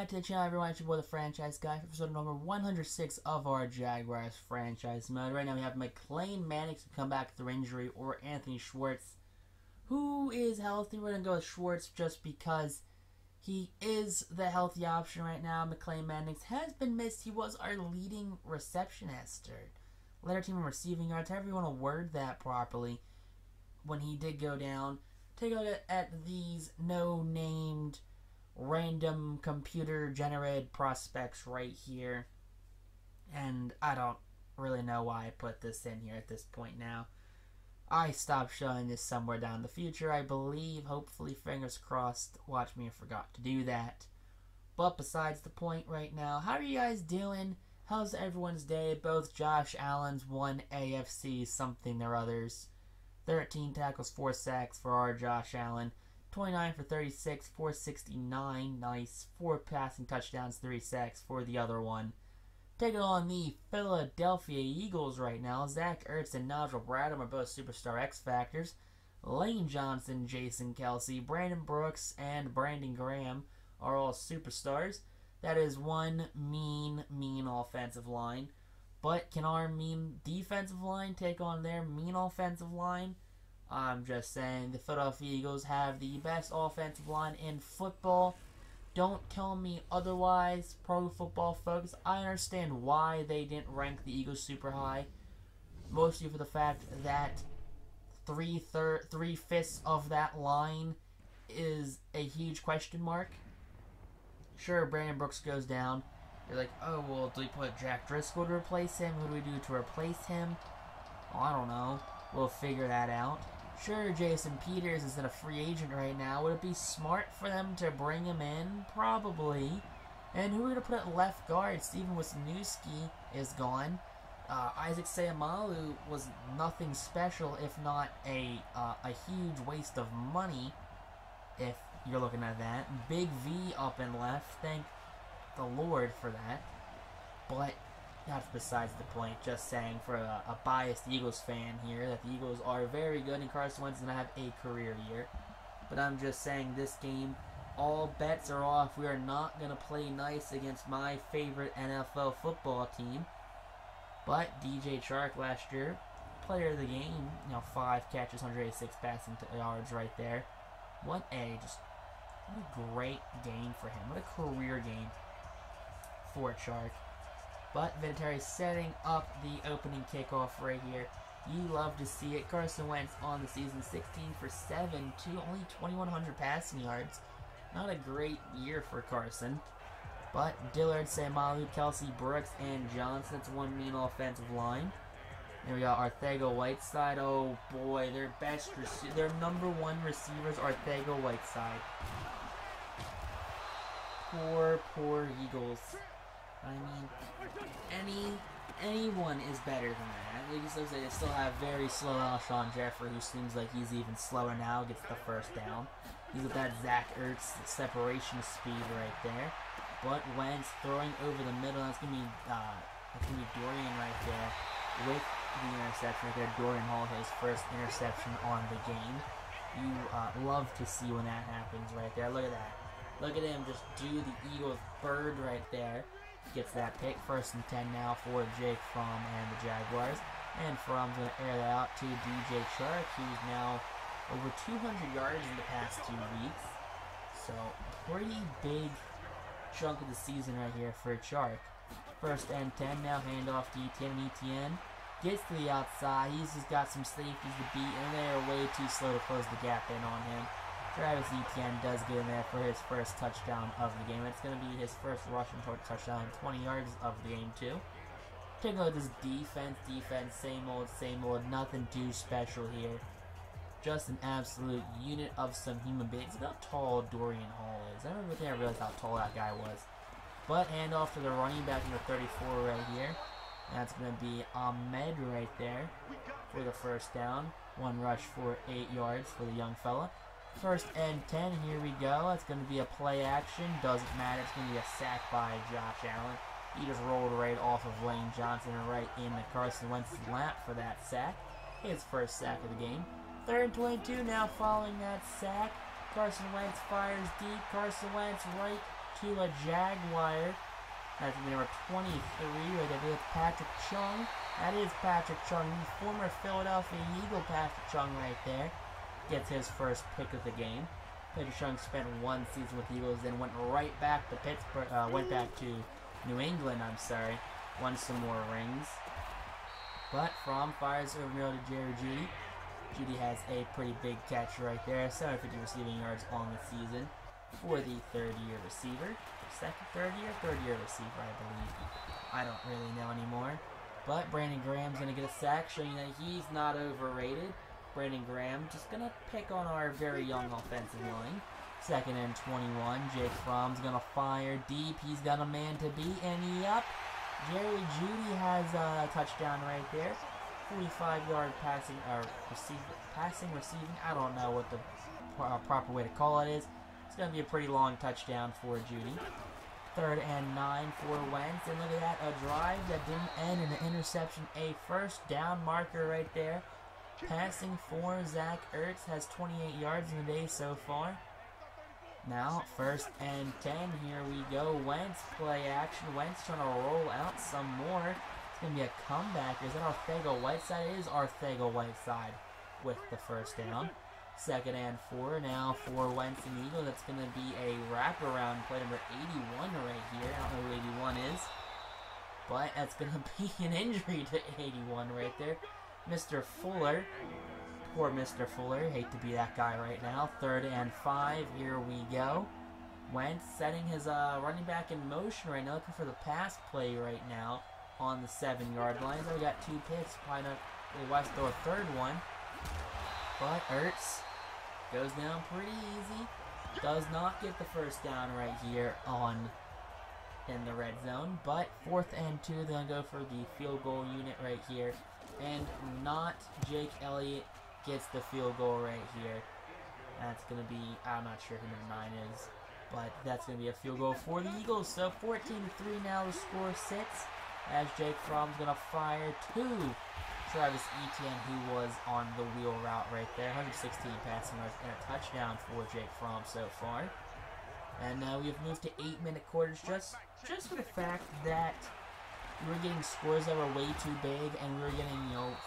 back to the channel, everyone. It's your boy, the Franchise Guy, for episode number 106 of our Jaguars franchise mode. Right now we have McLane Mannix come back through injury, or Anthony Schwartz, who is healthy. We're going to go with Schwartz just because he is the healthy option right now. McLane Mannix has been missed. He was our leading receptionist, or led our team in receiving yards, however you want to word that properly, when he did go down. Take a look at these no-named random computer-generated prospects right here. And I don't really know why I put this in here at this point now. I stopped showing this somewhere down the future, I believe. Hopefully, fingers crossed, watch me, I forgot to do that. But besides the point right now, how are you guys doing? How's everyone's day? Both Josh Allen's won AFC something or others. 13 tackles, 4 sacks for our Josh Allen. 29 for 36, 469. Nice. 4 passing touchdowns, 3 sacks for the other one. Taking on the Philadelphia Eagles right now. Zach Ertz and Nigel Bradham are both superstar X Factors. Lane Johnson, Jason Kelsey, Brandon Brooks, and Brandon Graham are all superstars. That is one mean offensive line. But can our mean defensive line take on their mean offensive line? I'm just saying the Philadelphia Eagles have the best offensive line in football. Don't tell me otherwise, Pro Football Focus. I understand why they didn't rank the Eagles super high. Mostly for the fact that three-fifths of that line is a huge question mark. Sure, Brandon Brooks goes down. You're like, oh, well, do we put Jack Driscoll to replace him? Who do we do to replace him? Well, I don't know. We'll figure that out. Sure, Jason Peters isn't a free agent right now. Would it be smart for them to bring him in? Probably. And who are we going to put at left guard? Steven Wisniewski is gone. Isaac Seumalo was nothing special, if not a huge waste of money, if you're looking at that. Big V up and left. Thank the Lord for that. But that's besides the point. Just saying, for a biased Eagles fan here, that the Eagles are very good and Carson Wentz is going to have a career year. But I'm just saying, this game, all bets are off. We are not going to play nice against my favorite NFL football team. But DJ Chark last year, player of the game, 5 catches, 186 passing yards right there. What a great game for him. What a career game for Chark. But Vinatieri setting up the opening kickoff right here. You love to see it. Carson Wentz on the season, 16 for 7 to only 2,100 passing yards. Not a great year for Carson. But Dillard, Seumalo, Kelsey, Brooks, and Johnson. That's one mean offensive line. Then we got Arcega-Whiteside. Oh boy, their number one receivers, Arcega-Whiteside. Poor Eagles. I mean, anyone is better than that. They still have very slow Alshon Jeffrey, who seems like he's even slower now, gets the first down. He's with that Zach Ertz separation speed right there. But Wentz throwing over the middle, that's gonna be Dorian right there with the interception right there. Dorian Hall, his first interception on the game. You love to see when that happens right there. Look at that. Look at him just do the Eagles bird right there. Gets that pick. 1st and 10 now for Jake Fromm and the Jaguars. And Fromm's going to air that out to DJ Chark, who's now over 200 yards in the past 2 weeks. So, pretty big chunk of the season right here for Chark. 1st and 10 now, handoff to Etienne. Etienne gets to the outside. He's just got some safeties to beat, and they're way too slow to close the gap in on him. Travis Etienne does get in there for his first touchdown of the game. It's going to be his first rushing touchdown, 20 yards of the game too. Take a look at this defense, same old, nothing too special here. Just an absolute unit of some human beings. Look how tall Dorian Hall is. I never realized how tall that guy was. But handoff to the running back number 34 right here. That's going to be Ahmed right there for the first down. One rush for 8 yards for the young fella. 1st and 10, here we go. It's going to be a play action. Doesn't matter. It's going to be a sack by Josh Allen. He just rolled right off of Lane Johnson and right into Carson Wentz's lap for that sack. His first sack of the game. 3rd and 22 now following that sack. Carson Wentz fires deep. Carson Wentz right to a Jaguar. That's number 23 right there. That's Patrick Chung. That is Patrick Chung, the former Philadelphia Eagle. Patrick Chung right there gets his first pick of the game. Patrick Chung spent one season with the Eagles, then went right back to Pittsburgh. Went back to New England. I'm sorry. Won some more rings. But Fromm fires over middle to Jerry Jeudy. Jeudy has a pretty big catch right there. 750 receiving yards on the season for the third-year receiver. Third-year receiver, I believe. I don't really know anymore. But Brandon Graham's going to get a sack, showing that he's not overrated. Brandon Graham just going to pick on our very young offensive line. 2nd and 21. Jake Fromm's going to fire deep. He's got a man to beat, and yup, Jerry Jeudy has a touchdown right there. 45-yard passing, receiving. I don't know what the proper way to call it is. It's going to be a pretty long touchdown for Jeudy. 3rd and 9 for Wentz. And look at that, a drive that didn't end in an interception. A first down marker right there. Passing for Zach Ertz, has 28 yards in the day so far. Now, 1st and 10, here we go. Wentz play action. Wentz trying to roll out some more. It's going to be a comeback. Is that Arcega-Whiteside? It is Arcega-Whiteside with the first down. 2nd and 4 now for Wentz and the Eagles. That's going to be a wraparound play, number 81 right here. I don't know who 81 is, but that's going to be an injury to 81 right there. Mr. Fuller. Poor Mr. Fuller. Hate to be that guy right now. 3rd and 5. Here we go. Wentz setting his running back in motion right now. Looking for the pass play right now on the 7-yard line. So we got 2 picks. Probably not really wise to throw a 3rd one. But Ertz goes down pretty easy. Does not get the first down right here in the red zone. But 4th and 2. They're going to go for the field goal unit right here. And not Jake Elliott gets the field goal right here. That's going to be, I'm not sure who number 9 is, but that's going to be a field goal for the Eagles. So 14-3 now, the score sits as Jake Fromm's going to fire to Travis Etienne, who was on the wheel route right there. 116 passing yards and a touchdown for Jake Fromm so far. And now we have moved to 8-minute quarters just for the fact that we were getting scores that were way too big, and we were getting,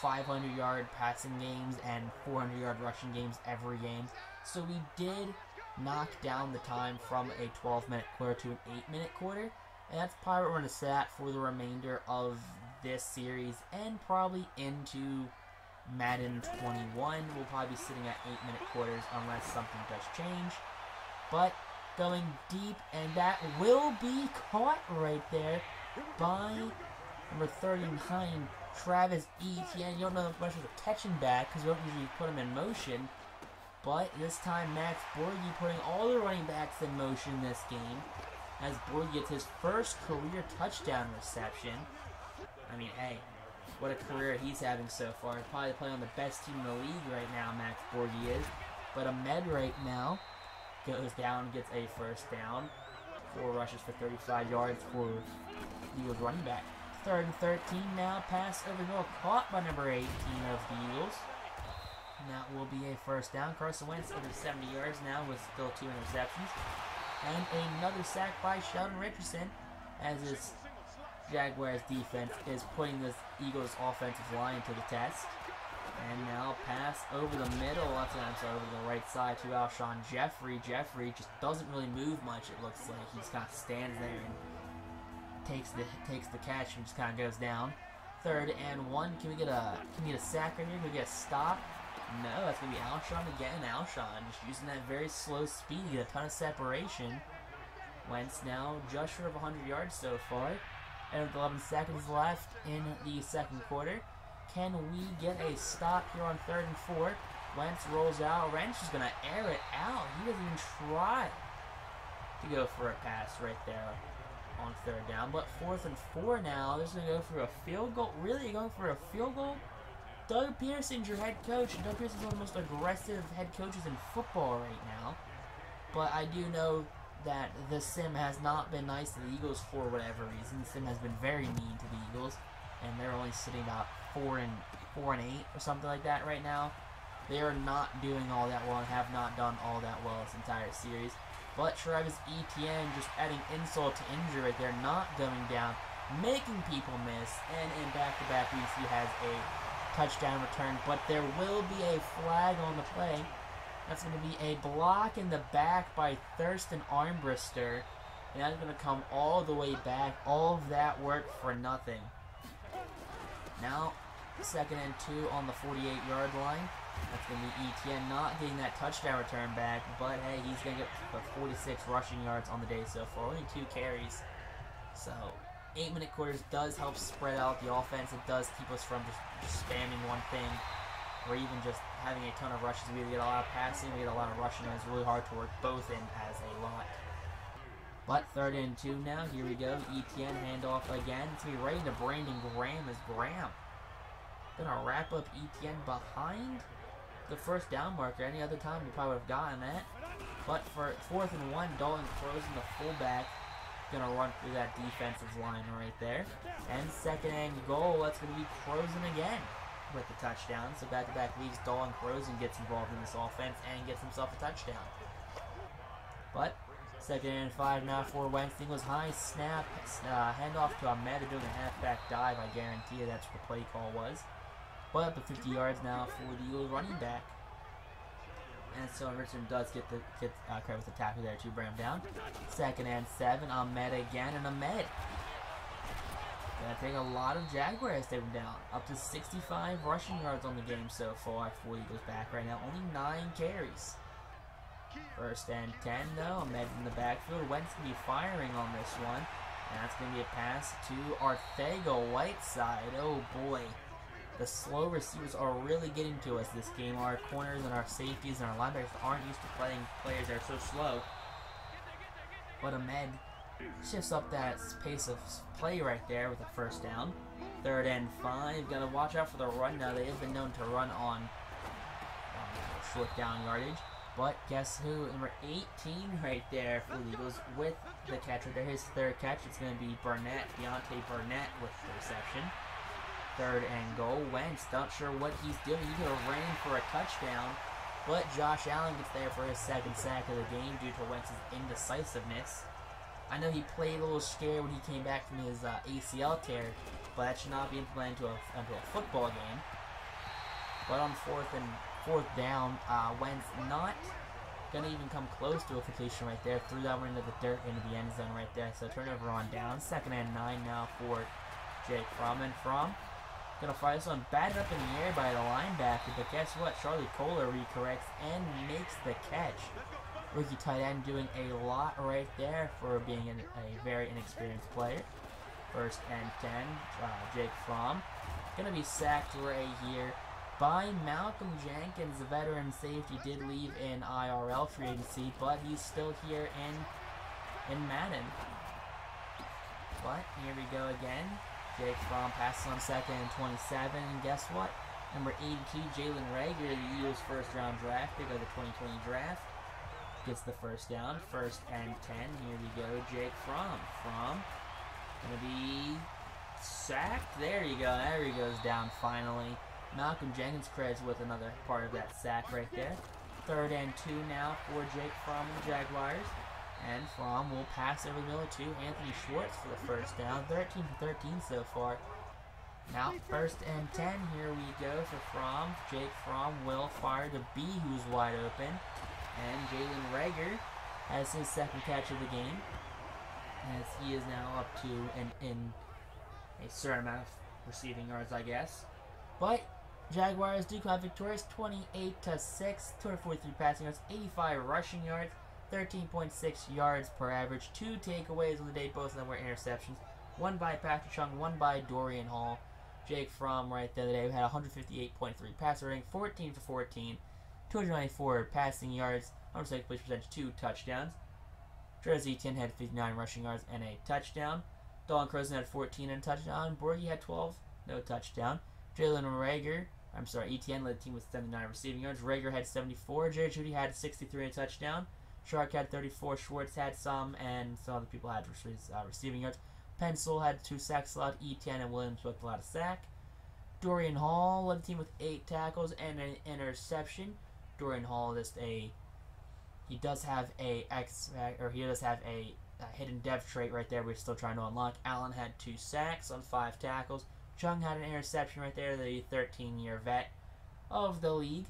500-yard passing games and 400-yard rushing games every game. So we did knock down the time from a 12-minute quarter to an 8-minute quarter, and that's probably what we're going to set for the remainder of this series and probably into Madden 21. We'll probably be sitting at 8-minute quarters unless something does change. But going deep, and that will be caught right there by number 39, Travis Etienne. You don't know much of a catching back because we don't usually put him in motion. But this time, Max Borghi putting all the running backs in motion this game as Borghi gets his first career touchdown reception. I mean, hey, what a career he's having so far. He's probably playing on the best team in the league right now, Max Borghi is. But Ahmed right now goes down and gets a first down. 4 rushes for 35 yards for Eagles running back. 3rd and 13 now. Pass over the middle, caught by number 18 of the Eagles. And that will be a first down. Carson Wentz over 70 yards now with still 2 interceptions. And another sack by Sheldon Richardson as his Jaguars defense is putting this Eagles offensive line to the test. And now pass over the middle, over the right side to Alshon Jeffrey. Jeffrey just doesn't really move much, it looks like. He just kind of stands there and takes the catch and just kind of goes down. 3rd and 1. Can we get a sack right here? Can we get a stop? No, that's going to be Alshon again. Alshon just using that very slow speed to get a ton of separation. Wentz now just short of 100 yards so far. And with 11 seconds left in the second quarter, can we get a stop here on 3rd and 4? Wentz rolls out. Wentz is going to air it out. He doesn't even try to go for a pass right there on 3rd down. But 4th and 4 now. They're going to go for a field goal. Really? You're going for a field goal? Doug Peterson's your head coach. And Doug Peterson's one of the most aggressive head coaches in football right now. But I do know that the sim has not been nice to the Eagles for whatever reason. The sim has been very mean to the Eagles. And they're only sitting about 4 and 8 or something like that right now. They are not doing all that well and have not done all that well this entire series. But Travis Etienne just adding insult to injury right there, not going down, making people miss. And in back-to-back weeks, he has a touchdown return. But there will be a flag on the play. That's going to be a block in the back by Thurston Armbrister. And that's going to come all the way back. All of that work for nothing. Now, 2nd and 2 on the 48-yard line. That's going to be Etienne not getting that touchdown return back. But, hey, he's going to get the 46 rushing yards on the day so far. Only 2 carries. So, 8-minute quarters does help spread out the offense. It does keep us from just spamming one thing. Or even just having a ton of rushes. We either get a lot of passing, we get a lot of rushing, and it's really hard to work both in as a lot. But 3rd and 2 now. Here we go. Etienne handoff again. It's going to be right into Brandon Graham as Graham going to wrap up Etienne behind the first down marker. Any other time we probably would have gotten that. But for 4th and 1, Dalton Croson, the fullback, going to run through that defensive line right there. And 2nd and goal. That's going to be Croson again with the touchdown. So back-to-back weeks, Dalton Croson gets involved in this offense and gets himself a touchdown. But 2nd and 5 now for Wentz. Thing was high snap, handoff to Ahmed doing a halfback dive. I guarantee you that's what the play call was. But up to 50 yards now for the Eagles running back. And so Richardson does get credit with the tackle there to bring him down. 2nd and 7, Ahmed again, and Ahmed gonna take a lot of Jaguars to take him down. Up to 65 rushing yards on the game so far for the Eagles back right now. Only 9 carries. 1st and 10 though. Ahmed in the backfield. Wentz gonna be firing on this one. And that's gonna be a pass to Arcega-Whiteside. Oh boy. The slow receivers are really getting to us this game. Our corners and our safeties and our linebackers aren't used to playing players that are so slow. But Ahmed shifts up that pace of play right there with a 1st down. 3rd and 5. Gotta watch out for the run now. They have been known to run on short down yardage. But guess who? Number 18 right there for the Eagles with the catch right there. His 3rd catch. It's going to be Deontay Burnett with the reception. 3rd and goal. Wentz, not sure what he's doing. He could have ran for a touchdown, but Josh Allen gets there for his 2nd sack of the game due to Wentz's indecisiveness. I know he played a little scared when he came back from his ACL tear, but that should not be implemented into a football game. But on 4th down, Wentz not going to even come close to a completion right there. Threw that one into the dirt, into the end zone right there. So turnover on down. 2nd and 9 now for Jake Fromm. And Fromm going to fire this one batted up in the air by the linebacker. But guess what? Charlie Kohler recorrects and makes the catch. Rookie tight end doing a lot right there for being a very inexperienced player. 1st and 10. Jake Fromm going to be sacked right here by Malcolm Jenkins. The veteran safety did leave in IRL free agency, but he's still here in Madden. But here we go again. Jake Fromm passes on 2nd and 27, and guess what? Number 82, Jalen Reagor, the Eagles' 1st round draft pick of the 2020 draft, gets the 1st down. 1st and 10. Here we go. Jake Fromm. Fromm gonna be sacked. There you go. There he goes down finally. Malcolm Jenkins credits with another part of that sack right there. 3rd and 2 now for Jake Fromm and the Jaguars. And Fromm will pass over the middle to Anthony Schwartz for the 1st down. 13 for 13 so far. Now 1st and 10. Here we go for Fromm. Jake Fromm will fire to B, who's wide open. And Jalen Reagor has his 2nd catch of the game, as he is now up to in a certain amount of receiving yards, I guess. But Jaguars do come out victorious, 28-6, 243 passing yards, 85 rushing yards, 13.6 yards per average. 2 takeaways on the day, both of them were interceptions. One by Patrick Chung, one by Dorian Hall. Jake Fromm right there today had 158.3 passer rating, 14 for 14, 294 passing yards, 100% completion percentage, 2 touchdowns. Travis Etienne had 59 rushing yards and a touchdown. Dalton Croson had 14 and a touchdown. Borghi had 12, no touchdown. Etienne led the team with 79 receiving yards. Reagor had 74. Jerry Jeudy had 63 and a touchdown. Shark had 34. Schwartz had some, and some other people had receiving yards. Pencil had 2 sacks allowed. Etienne and Williams both allowed a sack. Dorian Hall led the team with 8 tackles and an interception. Dorian Hall just a He does have he does have a hidden depth trait right there we're still trying to unlock. Allen had 2 sacks on 5 tackles. Chung had an interception right there, the 13-year vet of the league.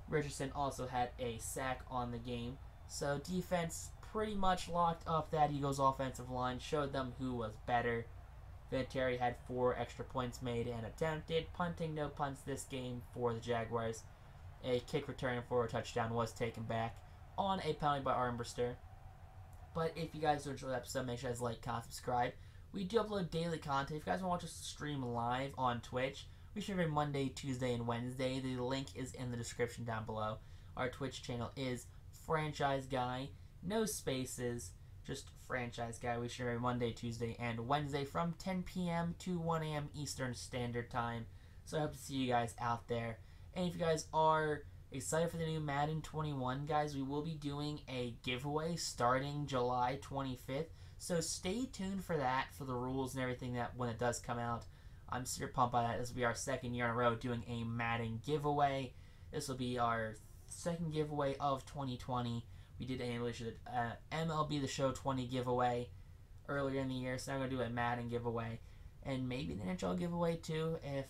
Richardson also had a sack on the game. So defense pretty much locked up that Eagles offensive line, showed them who was better. Vinatieri had 4 extra points made and attempted. Punting, no punts this game for the Jaguars. A kick return for a touchdown was taken back on a penalty by Armbruster. But if you guys enjoyed the episode, make sure you guys like, comment, subscribe. We do upload daily content. If you guys want to watch us stream live on Twitch, we stream every Monday, Tuesday, and Wednesday. The link is in the description down below. Our Twitch channel is Franchise Guy. No spaces, just Franchise Guy. We stream every Monday, Tuesday, and Wednesday from 10 p.m. to 1 a.m. Eastern Standard Time. So I hope to see you guys out there. And if you guys are excited for the new Madden 21, guys, we will be doing a giveaway starting July 25th. So stay tuned for that, for the rules and everything that when it does come out. I'm super pumped by that. This will be our 2nd year in a row doing a Madden giveaway. This will be our 2nd giveaway of 2020. We did a MLB The Show 20 giveaway earlier in the year, so now we're going to do a Madden giveaway. And maybe an NHL giveaway too, if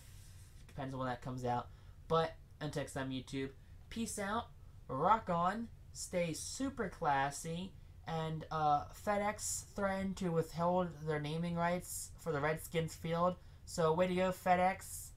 depends on when that comes out. But until next time, YouTube, peace out, rock on, stay super classy, and FedEx threatened to withhold their naming rights for the Redskins field. So way to go, FedEx.